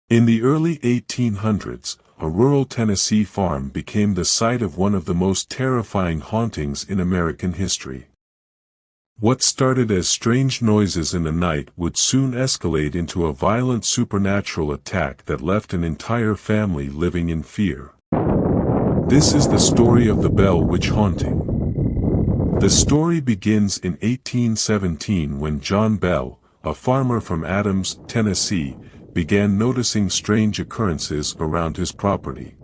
In the early 1800s, a rural Tennessee farm became the site of one of the most terrifying hauntings in American history. What started as strange noises in the night would soon escalate into a violent supernatural attack that left an entire family living in fear. This is the story of the Bell Witch haunting. The story begins in 1817 when John Bell, a farmer from Adams, Tennessee, began noticing strange occurrences around his property.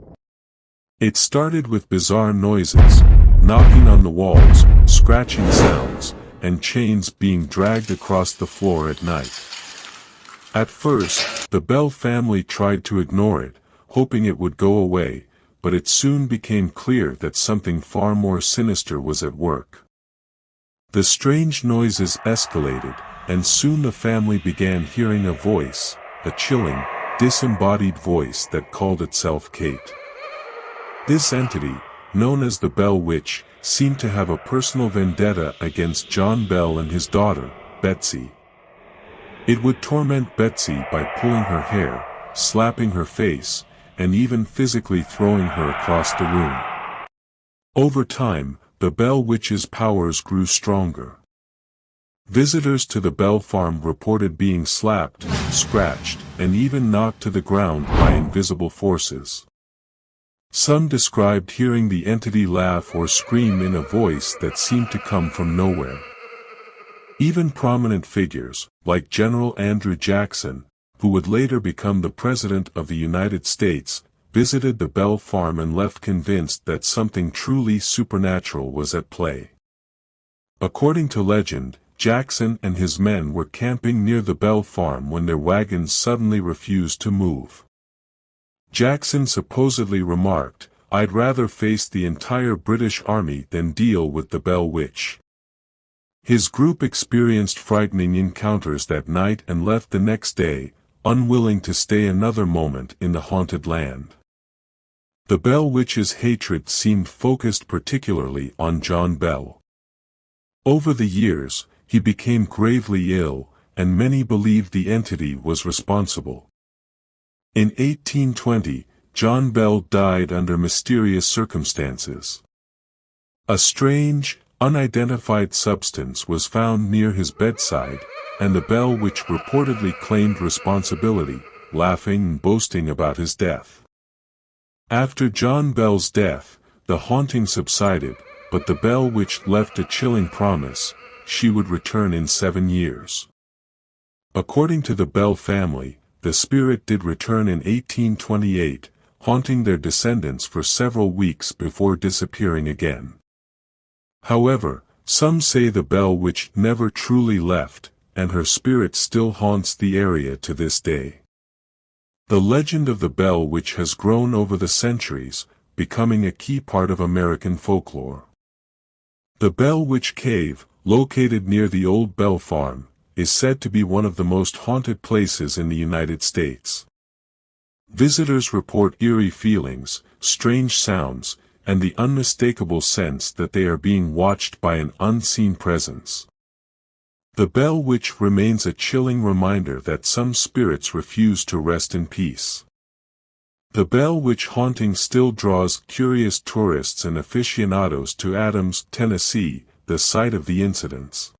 It started with bizarre noises, knocking on the walls, scratching sounds, and chains being dragged across the floor at night. At first, the Bell family tried to ignore it, hoping it would go away, but it soon became clear that something far more sinister was at work. The strange noises escalated, and soon the family began hearing a voice, a chilling, disembodied voice that called itself Kate. This entity, known as the Bell Witch, seemed to have a personal vendetta against John Bell and his daughter, Betsy. It would torment Betsy by pulling her hair, slapping her face, and even physically throwing her across the room. Over time, the Bell Witch's powers grew stronger. Visitors to the Bell farm reported being slapped, scratched, and even knocked to the ground by invisible forces. Some described hearing the entity laugh or scream in a voice that seemed to come from nowhere. Even prominent figures, like General Andrew Jackson, who would later become the President of the United States, visited the Bell farm and left convinced that something truly supernatural was at play. According to legend, Jackson and his men were camping near the Bell farm when their wagons suddenly refused to move. Jackson supposedly remarked, "I'd rather face the entire British Army than deal with the Bell Witch." His group experienced frightening encounters that night and left the next day, unwilling to stay another moment in the haunted land. The Bell Witch's hatred seemed focused particularly on John Bell. Over the years, he became gravely ill, and many believed the entity was responsible. In 1820, John Bell died under mysterious circumstances. A strange, unidentified substance was found near his bedside, and the Bell Witch reportedly claimed responsibility, laughing and boasting about his death. After John Bell's death, the haunting subsided, but the Bell Witch left a chilling promise: she would return in 7 years. According to the Bell family, the spirit did return in 1828, haunting their descendants for several weeks before disappearing again. However, some say the Bell Witch never truly left, and her spirit still haunts the area to this day. The legend of the Bell Witch has grown over the centuries, becoming a key part of American folklore. The Bell Witch Cave, located near the old Bell Farm, is said to be one of the most haunted places in the United States. Visitors report eerie feelings, strange sounds, and the unmistakable sense that they are being watched by an unseen presence. The Bell Witch remains a chilling reminder that some spirits refuse to rest in peace. The Bell Witch haunting still draws curious tourists and aficionados to Adams, Tennessee, the site of the incidents.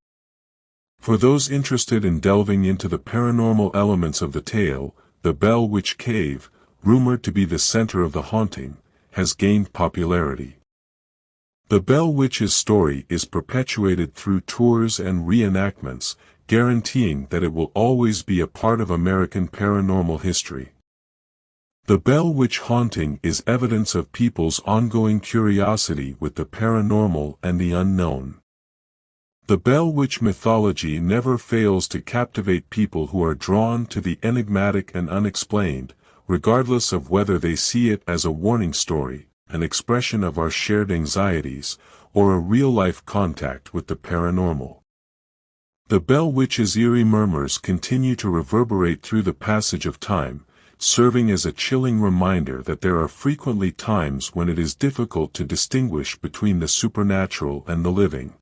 For those interested in delving into the paranormal elements of the tale, the Bell Witch Cave, rumored to be the center of the haunting, has gained popularity. The Bell Witch's story is perpetuated through tours and reenactments, guaranteeing that it will always be a part of American paranormal history. The Bell Witch haunting is evidence of people's ongoing curiosity with the paranormal and the unknown. The Bell Witch mythology never fails to captivate people who are drawn to the enigmatic and unexplained, regardless of whether they see it as a warning story, an expression of our shared anxieties, or a real-life contact with the paranormal. The Bell Witch's eerie murmurs continue to reverberate through the passage of time, serving as a chilling reminder that there are frequently times when it is difficult to distinguish between the supernatural and the living.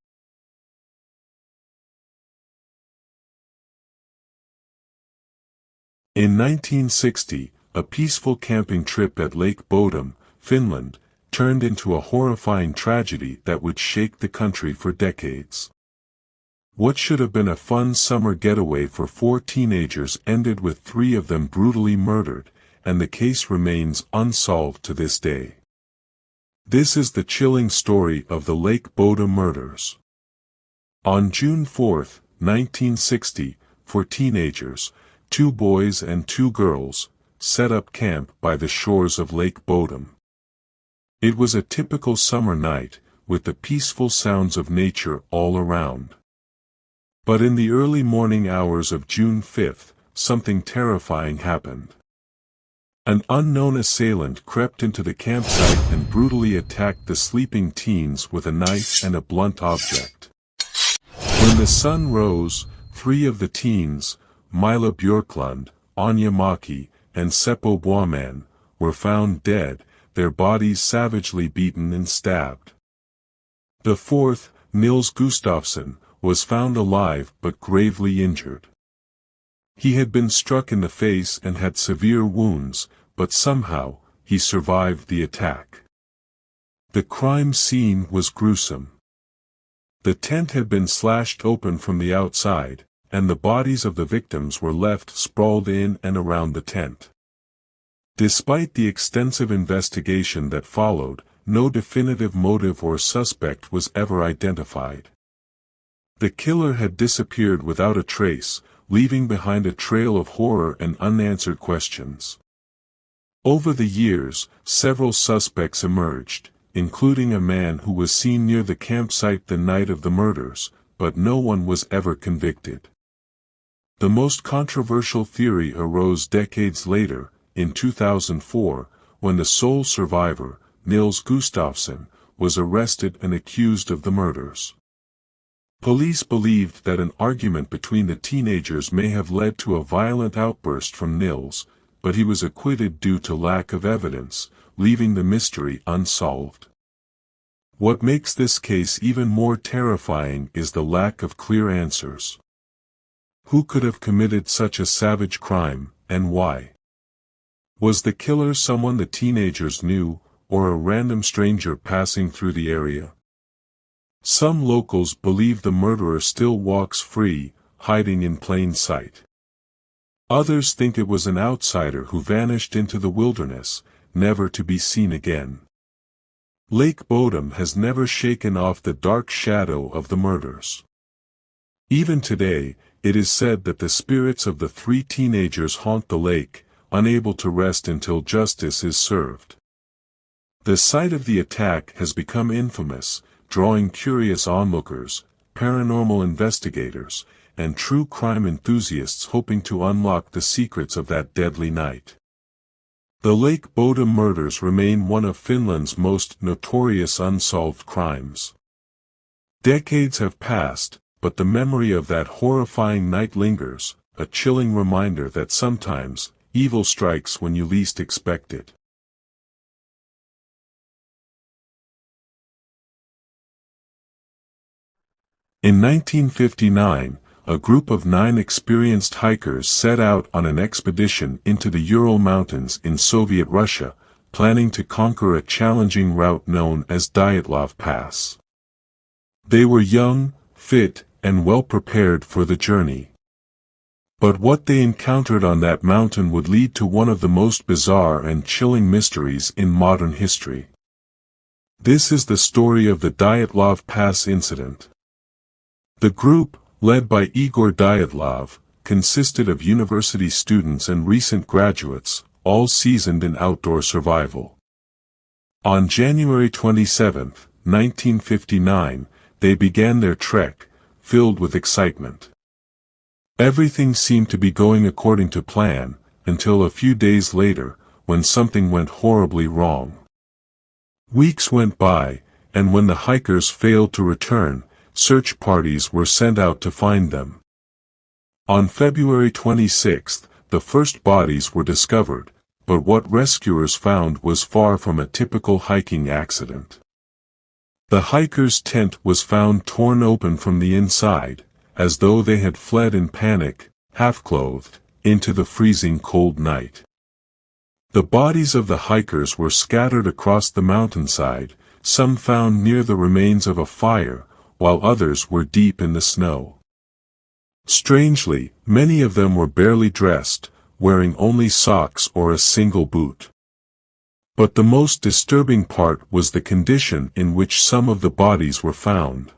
In 1960, a peaceful camping trip at Lake Bodom, Finland, turned into a horrifying tragedy that would shake the country for decades. What should have been a fun summer getaway for 4 teenagers ended with 3 of them brutally murdered, and the case remains unsolved to this day. This is the chilling story of the Lake Bodom Murders. On June 4, 1960, 4 teenagers, 2 boys and 2 girls, set up camp by the shores of Lake Bodom. It was a typical summer night, with the peaceful sounds of nature all around. But in the early morning hours of June 5, something terrifying happened. An unknown assailant crept into the campsite and brutally attacked the sleeping teens with a knife and a blunt object. When the sun rose, 3 of the teens, Mila Björklund, Anya Maki, and Seppo Boiman, were found dead, their bodies savagely beaten and stabbed. The 4th, Nils Gustafsson, was found alive but gravely injured. He had been struck in the face and had severe wounds, but somehow, he survived the attack. The crime scene was gruesome. The tent had been slashed open from the outside, and the bodies of the victims were left sprawled in and around the tent. Despite the extensive investigation that followed, no definitive motive or suspect was ever identified. The killer had disappeared without a trace, leaving behind a trail of horror and unanswered questions. Over the years, several suspects emerged, including a man who was seen near the campsite the night of the murders, but no one was ever convicted. The most controversial theory arose decades later, in 2004, when the sole survivor, Nils Gustafsson, was arrested and accused of the murders. Police believed that an argument between the teenagers may have led to a violent outburst from Nils, but he was acquitted due to lack of evidence, leaving the mystery unsolved. What makes this case even more terrifying is the lack of clear answers. Who could have committed such a savage crime, and why? Was the killer someone the teenagers knew, or a random stranger passing through the area? Some locals believe the murderer still walks free, hiding in plain sight. Others think it was an outsider who vanished into the wilderness, never to be seen again. Lake Bodom has never shaken off the dark shadow of the murders. Even today, it is said that the spirits of the 3 teenagers haunt the lake, unable to rest until justice is served. The site of the attack has become infamous, drawing curious onlookers, paranormal investigators, and true crime enthusiasts hoping to unlock the secrets of that deadly night. The Lake Bodom murders remain one of Finland's most notorious unsolved crimes. Decades have passed, but the memory of that horrifying night lingers, a chilling reminder that sometimes, evil strikes when you least expect it. In 1959, a group of 9 experienced hikers set out on an expedition into the Ural Mountains in Soviet Russia, planning to conquer a challenging route known as Dyatlov Pass. They were young, fit, and well prepared for the journey. But what they encountered on that mountain would lead to one of the most bizarre and chilling mysteries in modern history. This is the story of the Dyatlov Pass Incident. The group, led by Igor Dyatlov, consisted of university students and recent graduates, all seasoned in outdoor survival. On January 27, 1959, they began their trek, filled with excitement. Everything seemed to be going according to plan, until a few days later, when something went horribly wrong. Weeks went by, and when the hikers failed to return, search parties were sent out to find them. On February 26, the first bodies were discovered, but what rescuers found was far from a typical hiking accident. The hikers' tent was found torn open from the inside, as though they had fled in panic, half-clothed, into the freezing cold night. The bodies of the hikers were scattered across the mountainside, some found near the remains of a fire, while others were deep in the snow. Strangely, many of them were barely dressed, wearing only socks or a single boot. But the most disturbing part was the condition in which some of the bodies were found.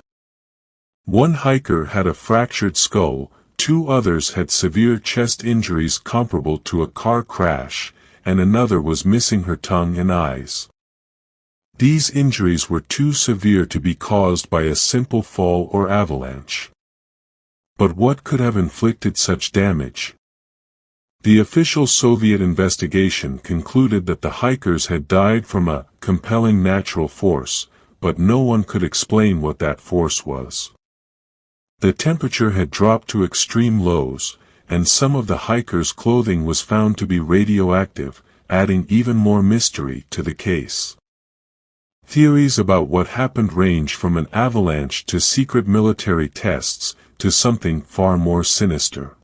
One hiker had a fractured skull, 2 others had severe chest injuries comparable to a car crash, and another was missing her tongue and eyes. These injuries were too severe to be caused by a simple fall or avalanche. But what could have inflicted such damage? The official Soviet investigation concluded that the hikers had died from a compelling natural force, but no one could explain what that force was. The temperature had dropped to extreme lows, and some of the hikers' clothing was found to be radioactive, adding even more mystery to the case. Theories about what happened range from an avalanche to secret military tests, to something far more sinister.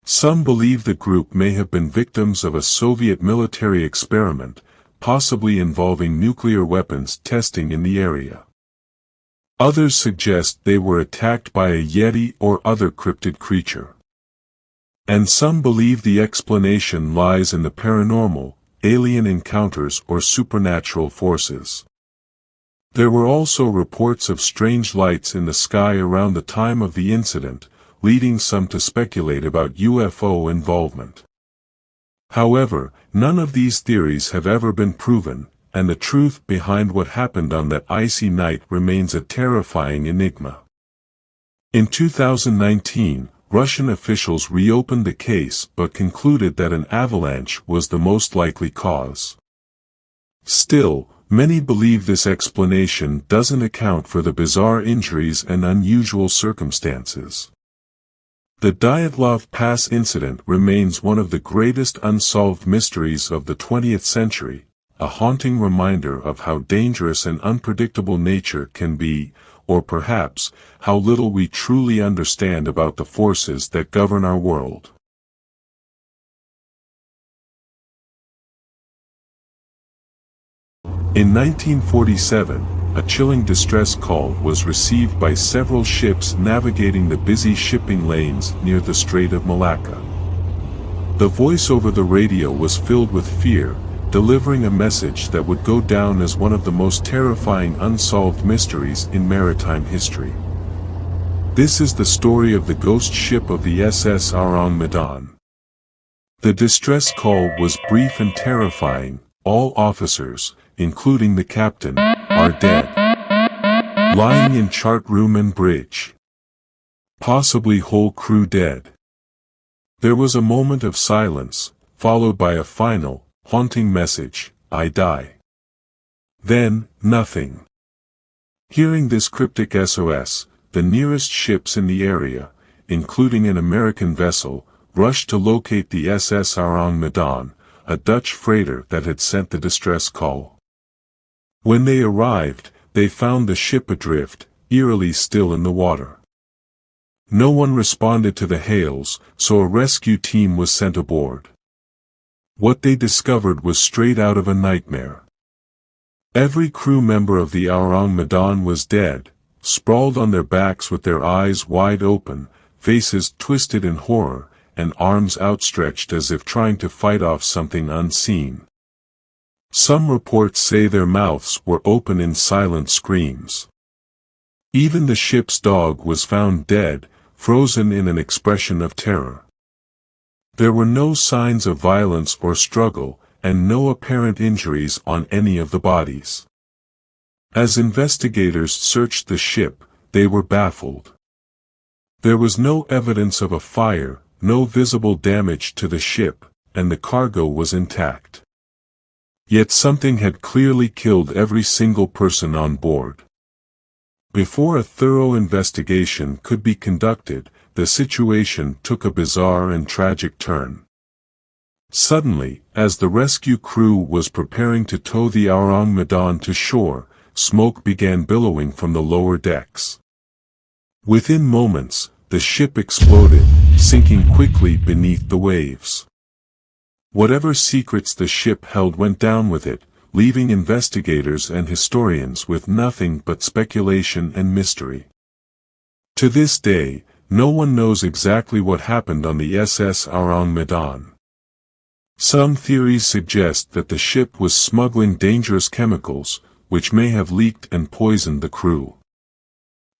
Some believe the group may have been victims of a Soviet military experiment, possibly involving nuclear weapons testing in the area. Others suggest they were attacked by a yeti or other cryptid creature. And some believe the explanation lies in the paranormal, alien encounters or supernatural forces. There were also reports of strange lights in the sky around the time of the incident, leading some to speculate about UFO involvement. However, none of these theories have ever been proven, and the truth behind what happened on that icy night remains a terrifying enigma. In 2019, Russian officials reopened the case but concluded that an avalanche was the most likely cause. Still, many believe this explanation doesn't account for the bizarre injuries and unusual circumstances. The Dyatlov Pass Incident remains one of the greatest unsolved mysteries of the 20th century, a haunting reminder of how dangerous and unpredictable nature can be, or perhaps, how little we truly understand about the forces that govern our world. In 1947, a chilling distress call was received by several ships navigating the busy shipping lanes near the Strait of Malacca. The voice over the radio was filled with fear, delivering a message that would go down as one of the most terrifying unsolved mysteries in maritime history. This is the story of the ghost ship of the SS Ourang Medan. The distress call was brief and terrifying. All officers, including the captain, are dead. Lying in chart room and bridge. Possibly whole crew dead. There was a moment of silence, followed by a final, haunting message, I die. Then, nothing. Hearing this cryptic SOS, the nearest ships in the area, including an American vessel, rushed to locate the SS Ourang Medan, a Dutch freighter that had sent the distress call. When they arrived, they found the ship adrift, eerily still in the water. No one responded to the hails, so a rescue team was sent aboard. What they discovered was straight out of a nightmare. Every crew member of the Ourang Medan was dead, sprawled on their backs with their eyes wide open, faces twisted in horror, and arms outstretched as if trying to fight off something unseen. Some reports say their mouths were open in silent screams. Even the ship's dog was found dead, frozen in an expression of terror. There were no signs of violence or struggle, and no apparent injuries on any of the bodies. As investigators searched the ship, they were baffled. There was no evidence of a fire, no visible damage to the ship, and the cargo was intact. Yet something had clearly killed every single person on board. Before a thorough investigation could be conducted, the situation took a bizarre and tragic turn. Suddenly, as the rescue crew was preparing to tow the Ourang Medan to shore, smoke began billowing from the lower decks. Within moments, the ship exploded, sinking quickly beneath the waves. Whatever secrets the ship held went down with it, leaving investigators and historians with nothing but speculation and mystery. To this day, no one knows exactly what happened on the SS Ourang Medan. Some theories suggest that the ship was smuggling dangerous chemicals, which may have leaked and poisoned the crew.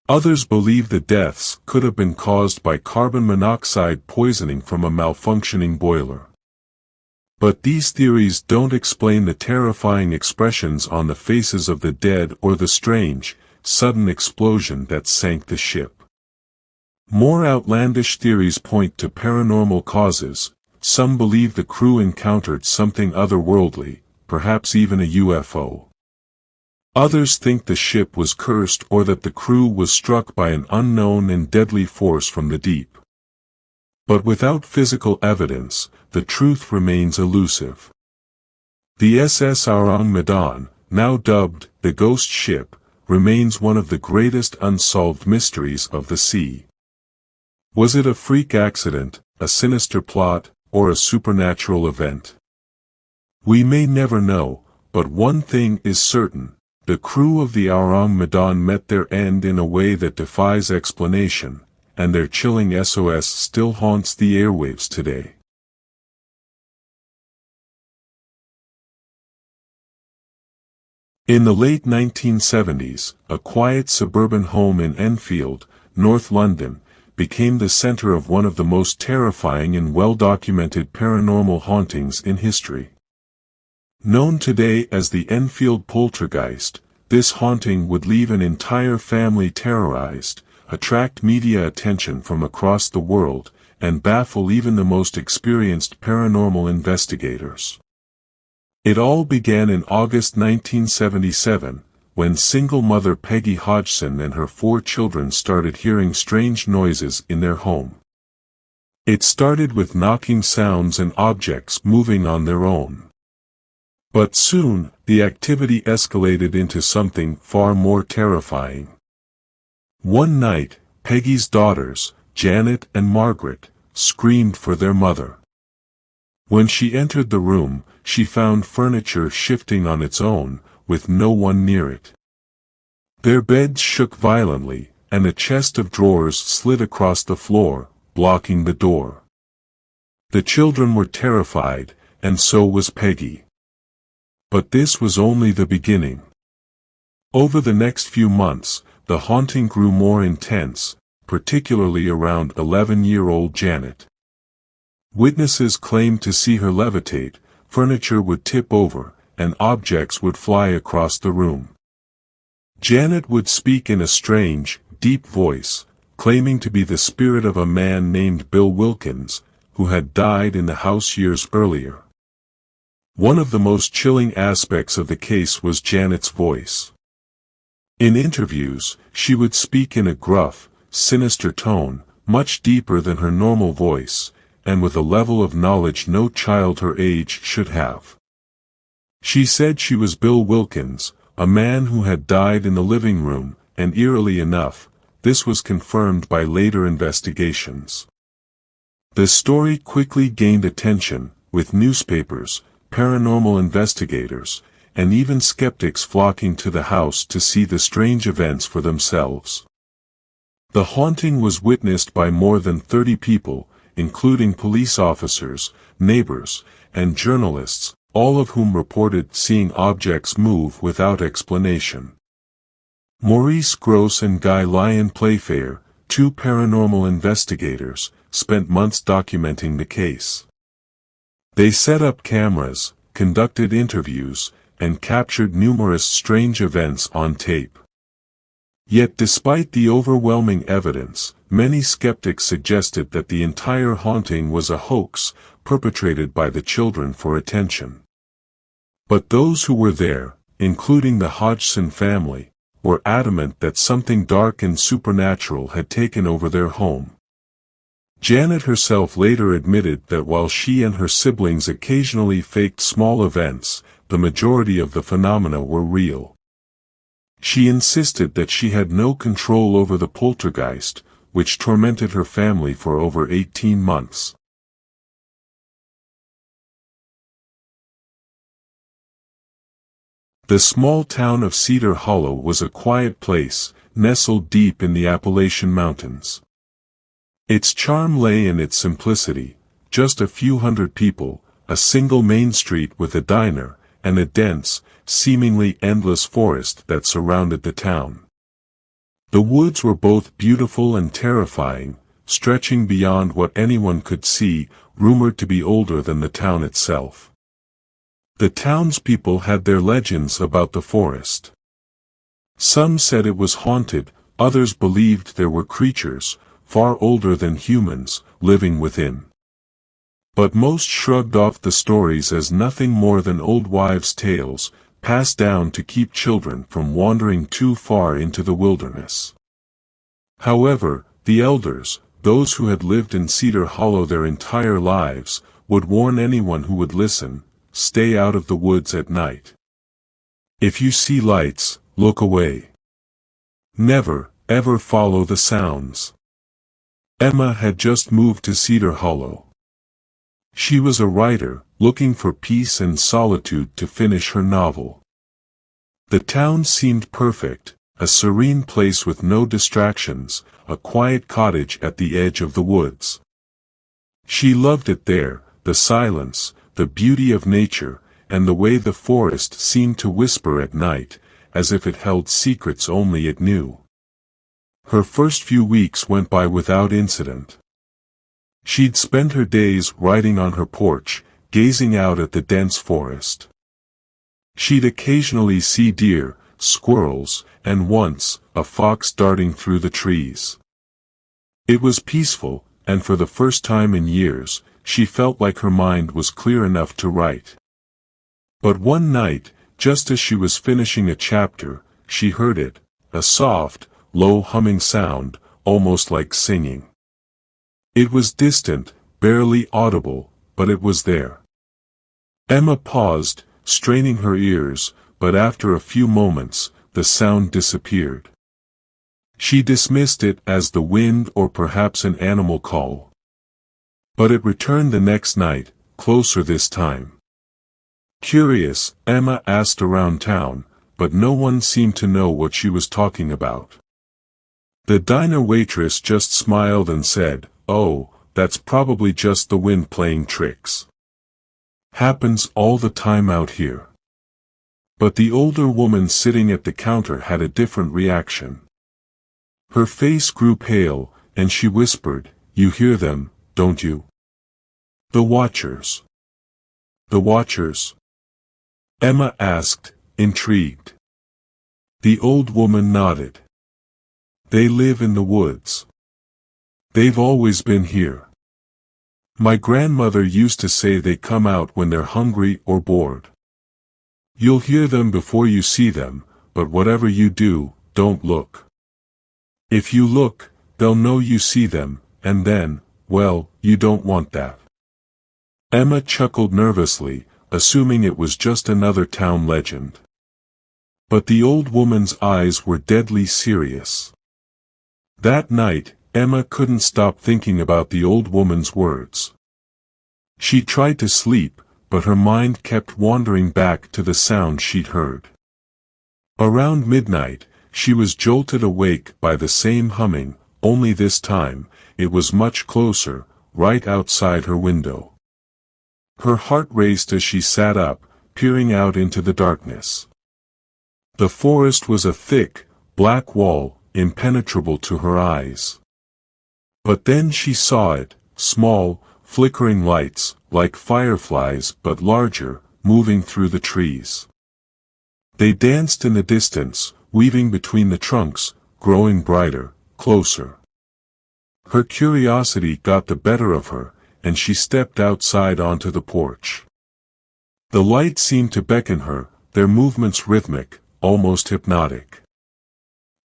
Others believe the deaths could have been caused by carbon monoxide poisoning from a malfunctioning boiler. But these theories don't explain the terrifying expressions on the faces of the dead or the strange, sudden explosion that sank the ship. More outlandish theories point to paranormal causes. Some believe the crew encountered something otherworldly, perhaps even a UFO. Others think the ship was cursed or that the crew was struck by an unknown and deadly force from the deep. But without physical evidence, the truth remains elusive. The SS Ourang Medan, now dubbed the Ghost Ship, remains one of the greatest unsolved mysteries of the sea. Was it a freak accident, a sinister plot, or a supernatural event? We may never know, but one thing is certain: the crew of the Ourang Medan met their end in a way that defies explanation, and their chilling SOS still haunts the airwaves today. In the late 1970s, a quiet suburban home in Enfield, North London, became the center of one of the most terrifying and well-documented paranormal hauntings in history. Known today as the Enfield Poltergeist, this haunting would leave an entire family terrorized, attract media attention from across the world, and baffle even the most experienced paranormal investigators. It all began in August 1977, when single mother Peggy Hodgson and her 4 children started hearing strange noises in their home. It started with knocking sounds and objects moving on their own. But soon, the activity escalated into something far more terrifying. One night, Peggy's daughters, Janet and Margaret, screamed for their mother. When she entered the room, she found furniture shifting on its own, with no one near it. Their beds shook violently, and a chest of drawers slid across the floor, blocking the door. The children were terrified, and so was Peggy. But this was only the beginning. Over the next few months, the haunting grew more intense, particularly around 11-year-old Janet. Witnesses claimed to see her levitate, furniture would tip over, and objects would fly across the room. Janet would speak in a strange, deep voice, claiming to be the spirit of a man named Bill Wilkins, who had died in the house years earlier. One of the most chilling aspects of the case was Janet's voice. In interviews, she would speak in a gruff, sinister tone, much deeper than her normal voice, and with a level of knowledge no child her age should have. She said she was Bill Wilkins, a man who had died in the living room, and eerily enough, this was confirmed by later investigations. The story quickly gained attention, with newspapers, paranormal investigators, and even skeptics flocking to the house to see the strange events for themselves. The haunting was witnessed by more than 30 people, including police officers, neighbors, and journalists, all of whom reported seeing objects move without explanation. Maurice Gross and Guy Lyon Playfair, 2 paranormal investigators, spent months documenting the case. They set up cameras, conducted interviews, and captured numerous strange events on tape. Yet despite the overwhelming evidence, many skeptics suggested that the entire haunting was a hoax, perpetrated by the children for attention. But those who were there, including the Hodgson family, were adamant that something dark and supernatural had taken over their home. Janet herself later admitted that while she and her siblings occasionally faked small events, the majority of the phenomena were real. She insisted that she had no control over the poltergeist, which tormented her family for over 18 months. The small town of Cedar Hollow was a quiet place, nestled deep in the Appalachian Mountains. Its charm lay in its simplicity: just a few hundred people, a single main street with a diner, and a dense, seemingly endless forest that surrounded the town. The woods were both beautiful and terrifying, stretching beyond what anyone could see, rumored to be older than the town itself. The townspeople had their legends about the forest. Some said it was haunted, others believed there were creatures, far older than humans, living within. But most shrugged off the stories as nothing more than old wives' tales, passed down to keep children from wandering too far into the wilderness. However, the elders, those who had lived in Cedar Hollow their entire lives, would warn anyone who would listen: stay out of the woods at night. If you see lights, look away. Never, ever follow the sounds. Emma had just moved to Cedar Hollow. She was a writer, looking for peace and solitude to finish her novel. The town seemed perfect, a serene place with no distractions, a quiet cottage at the edge of the woods. She loved it there, the silence, the beauty of nature, and the way the forest seemed to whisper at night, as if it held secrets only it knew. Her first few weeks went by without incident. She'd spend her days writing on her porch, gazing out at the dense forest. She'd occasionally see deer, squirrels, and once, a fox darting through the trees. It was peaceful, and for the first time in years, she felt like her mind was clear enough to write. But one night, just as she was finishing a chapter, she heard it, a soft, low humming sound, almost like singing. It was distant, barely audible, but it was there. Emma paused, straining her ears, but after a few moments, the sound disappeared. She dismissed it as the wind or perhaps an animal call. But it returned the next night, closer this time. Curious, Emma asked around town, but no one seemed to know what she was talking about. The diner waitress just smiled and said, "Oh, that's probably just the wind playing tricks. Happens all the time out here." But the older woman sitting at the counter had a different reaction. Her face grew pale, and she whispered, "You hear them, don't you? The Watchers." "The Watchers?" Emma asked, intrigued. The old woman nodded. "They live in the woods. They've always been here. My grandmother used to say they come out when they're hungry or bored. You'll hear them before you see them, but whatever you do, don't look. If you look, they'll know you see them, and then, well, you don't want that." Emma chuckled nervously, assuming it was just another town legend. But the old woman's eyes were deadly serious. That night, Emma couldn't stop thinking about the old woman's words. She tried to sleep, but her mind kept wandering back to the sound she'd heard. Around midnight, she was jolted awake by the same humming, only this time, it was much closer, right outside her window. Her heart raced as she sat up, peering out into the darkness. The forest was a thick, black wall, impenetrable to her eyes. But then she saw it, small, flickering lights, like fireflies but larger, moving through the trees. They danced in the distance, weaving between the trunks, growing brighter, closer. Her curiosity got the better of her, and she stepped outside onto the porch. The lights seemed to beckon her, their movements rhythmic, almost hypnotic.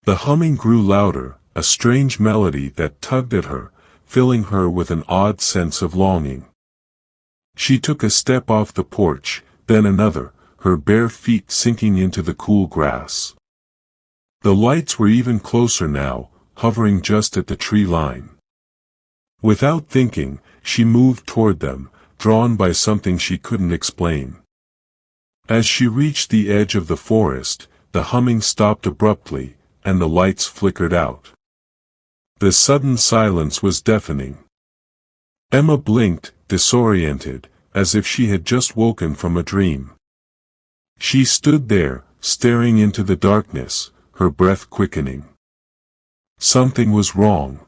The humming grew louder, a strange melody that tugged at her, filling her with an odd sense of longing. She took a step off the porch, then another, her bare feet sinking into the cool grass. The lights were even closer now, hovering just at the tree line. Without thinking, she moved toward them, drawn by something she couldn't explain. As she reached the edge of the forest, the humming stopped abruptly, and the lights flickered out. The sudden silence was deafening. Emma blinked, disoriented, as if she had just woken from a dream. She stood there, staring into the darkness, her breath quickening. Something was wrong.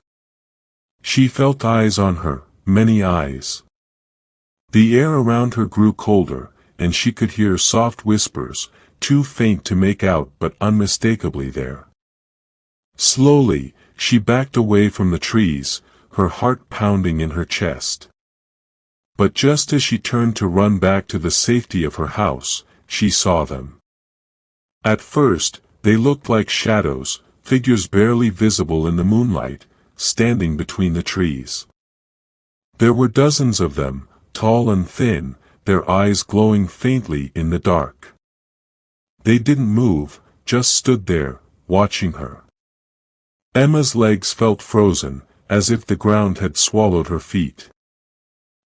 She felt eyes on her, many eyes. The air around her grew colder, and she could hear soft whispers, too faint to make out but unmistakably there. Slowly, she backed away from the trees, her heart pounding in her chest. But just as she turned to run back to the safety of her house, she saw them. At first, they looked like shadows, figures barely visible in the moonlight, standing between the trees. There were dozens of them, tall and thin, their eyes glowing faintly in the dark. They didn't move, just stood there, watching her. Emma's legs felt frozen, as if the ground had swallowed her feet.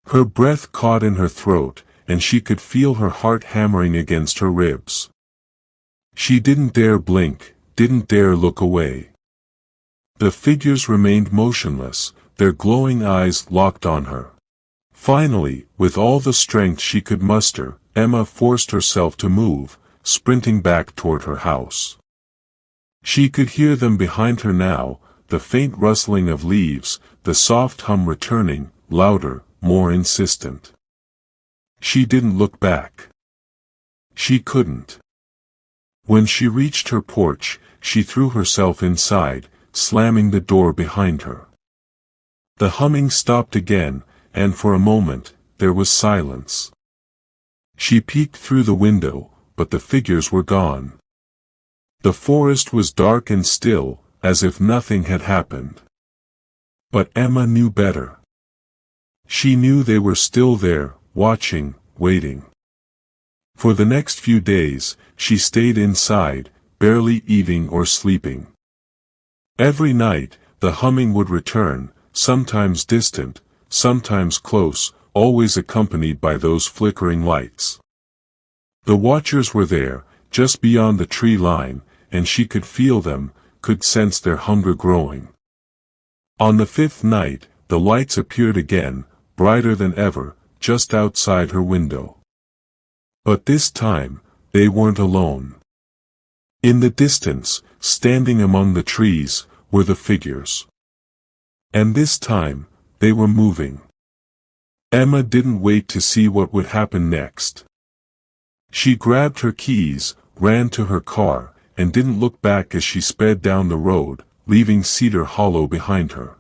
Her breath caught in her throat, and she could feel her heart hammering against her ribs. She didn't dare blink, didn't dare look away. The figures remained motionless, their glowing eyes locked on her. Finally, with all the strength she could muster, Emma forced herself to move, sprinting back toward her house. She could hear them behind her now, the faint rustling of leaves, the soft hum returning, louder, more insistent. She didn't look back. She couldn't. When she reached her porch, she threw herself inside, slamming the door behind her. The humming stopped again, and for a moment, there was silence. She peeked through the window, but the figures were gone. The forest was dark and still, as if nothing had happened. But Emma knew better. She knew they were still there, watching, waiting. For the next few days, she stayed inside, barely eating or sleeping. Every night, the humming would return, sometimes distant, sometimes close, always accompanied by those flickering lights. The watchers were there, just beyond the tree line, and she could feel them, could sense their hunger growing. On the fifth night, the lights appeared again, brighter than ever, just outside her window. But this time, they weren't alone. In the distance, standing among the trees, were the figures. And this time, they were moving. Emma didn't wait to see what would happen next. She grabbed her keys, ran to her car, and didn't look back as she sped down the road, leaving Cedar Hollow behind her.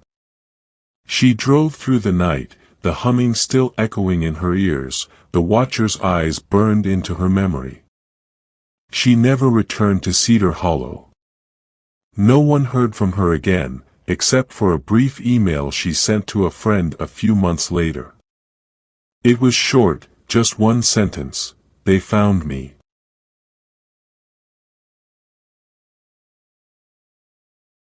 She drove through the night, the humming still echoing in her ears, the watcher's eyes burned into her memory. She never returned to Cedar Hollow. No one heard from her again, except for a brief email she sent to a friend a few months later. It was short, just one sentence: "They found me."